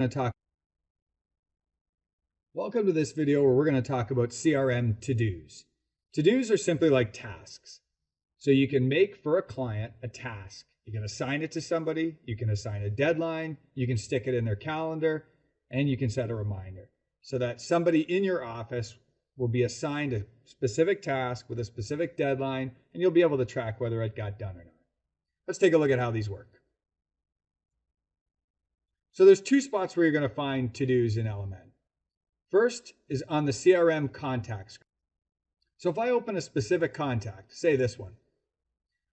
going to talk. Welcome to this video where we're going to talk about CRM to-dos. To-dos are simply like tasks. So you can make for a client a task. You can assign it to somebody, you can assign a deadline, you can stick it in their calendar, and you can set a reminder so that somebody in your office will be assigned a specific task with a specific deadline, and you'll be able to track whether it got done or not. Let's take a look at how these work. So there's two spots where you're going to find to-dos in LMN. First is on the CRM contacts. So if I open a specific contact, say this one,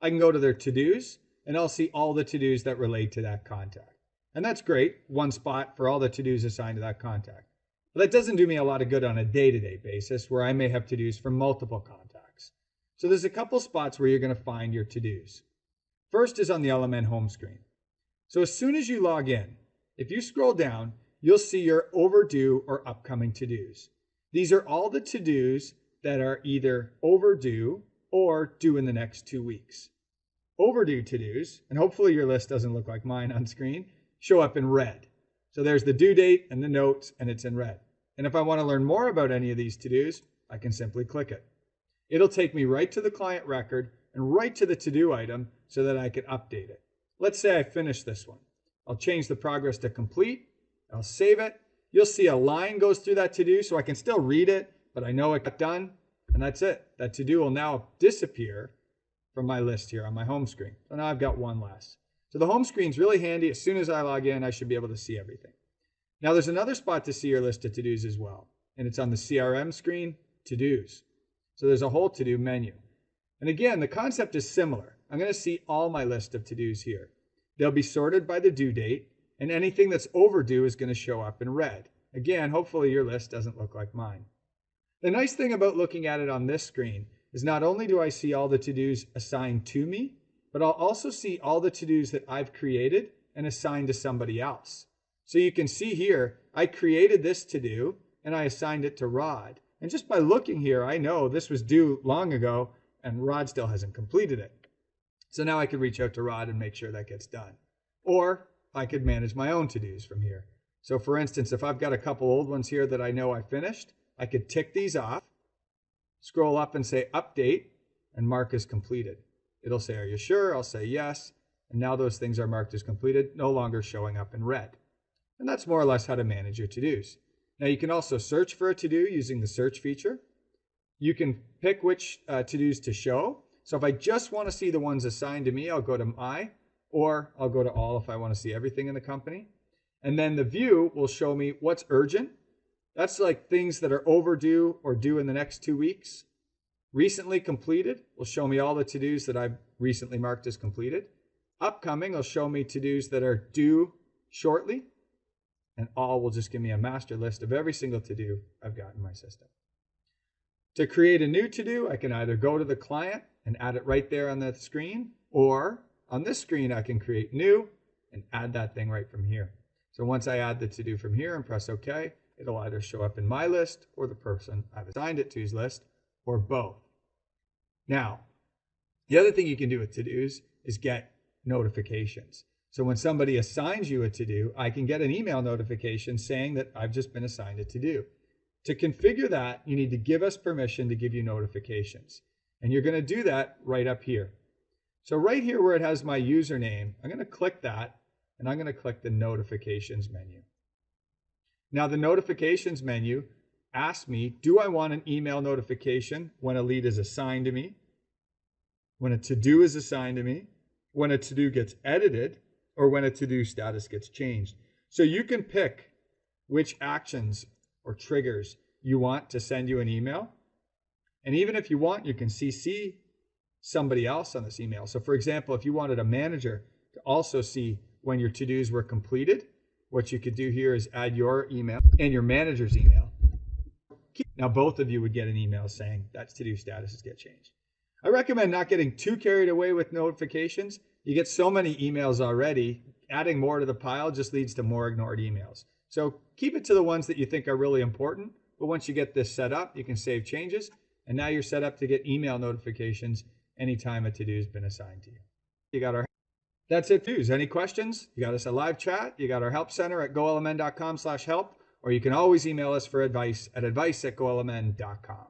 I can go to their to-dos and I'll see all the to-dos that relate to that contact. And that's great, one spot for all the to-dos assigned to that contact. But that doesn't do me a lot of good on a day-to-day basis where I may have to-dos for multiple contacts. So there's a couple spots where you're going to find your to-dos. First is on the LMN home screen. So as soon as you log in, if you scroll down, you'll see your overdue or upcoming to-dos. These are all the to-dos that are either overdue or due in the next 2 weeks. Overdue to-dos, and hopefully your list doesn't look like mine on screen, show up in red. So there's the due date and the notes, and it's in red. And if I want to learn more about any of these to-dos, I can simply click it. It'll take me right to the client record and right to the to-do item so that I can update it. Let's say I finish this one. I'll change the progress to complete. I'll save it. You'll see a line goes through that to-do, so I can still read it, but I know it got done, and that's it. That to-do will now disappear from my list here on my home screen. So now I've got one less. So the home screen's really handy. As soon as I log in, I should be able to see everything. Now there's another spot to see your list of to-dos as well, and it's on the CRM screen, to-dos. So there's a whole to-do menu. And again, the concept is similar. I'm going to see all my list of to-dos here. They'll be sorted by the due date, and anything that's overdue is going to show up in red. Again, hopefully your list doesn't look like mine. The nice thing about looking at it on this screen is not only do I see all the to-dos assigned to me, but I'll also see all the to-dos that I've created and assigned to somebody else. So you can see here, I created this to-do and I assigned it to Rod. And just by looking here, I know this was due long ago and Rod still hasn't completed it. So now I could reach out to Rod and make sure that gets done. Or I could manage my own to-dos from here. So for instance, if I've got a couple old ones here that I know I finished, I could tick these off, scroll up and say update, and mark as completed. It'll say, are you sure? I'll say yes. And now those things are marked as completed, no longer showing up in red. And that's more or less how to manage your to-dos. Now you can also search for a to-do using the search feature. You can pick which to-dos to show. So if I just want to see the ones assigned to me, I'll go to my, or I'll go to all if I want to see everything in the company. And then the view will show me what's urgent. That's like things that are overdue or due in the next 2 weeks. Recently completed will show me all the to-dos that I've recently marked as completed. Upcoming will show me to-dos that are due shortly. And all will just give me a master list of every single to-do I've got in my system. To create a new to-do, I can either go to the client and add it right there on the screen, or on this screen, I can create new and add that thing right from here. So once I add the to-do from here and press OK, it'll either show up in my list or the person I've assigned it to's list, or both. Now, the other thing you can do with to-dos is get notifications. So when somebody assigns you a to-do, I can get an email notification saying that I've just been assigned a to-do. To configure that, you need to give us permission to give you notifications. And you're going to do that right up here. So right here where it has my username, I'm going to click that, and I'm going to click the notifications menu. Now the notifications menu asks me, do I want an email notification when a lead is assigned to me, when a to-do is assigned to me, when a to-do gets edited, or when a to-do status gets changed. So you can pick which actions or triggers you want to send you an email. And even if you want, you can CC somebody else on this email. So for example, if you wanted a manager to also see when your to-dos were completed, what you could do here is add your email and your manager's email. Now both of you would get an email saying that to-do statuses get changed. I recommend not getting too carried away with notifications. You get so many emails already, adding more to the pile just leads to more ignored emails. So keep it to the ones that you think are really important, but once you get this set up, you can save changes, and now you're set up to get email notifications anytime a to-do has been assigned to you. You got our That's it, dudes. Any questions? You got us a live chat. You got our help center at golmn.com/help, or you can always email us for advice at advice@golmn.com.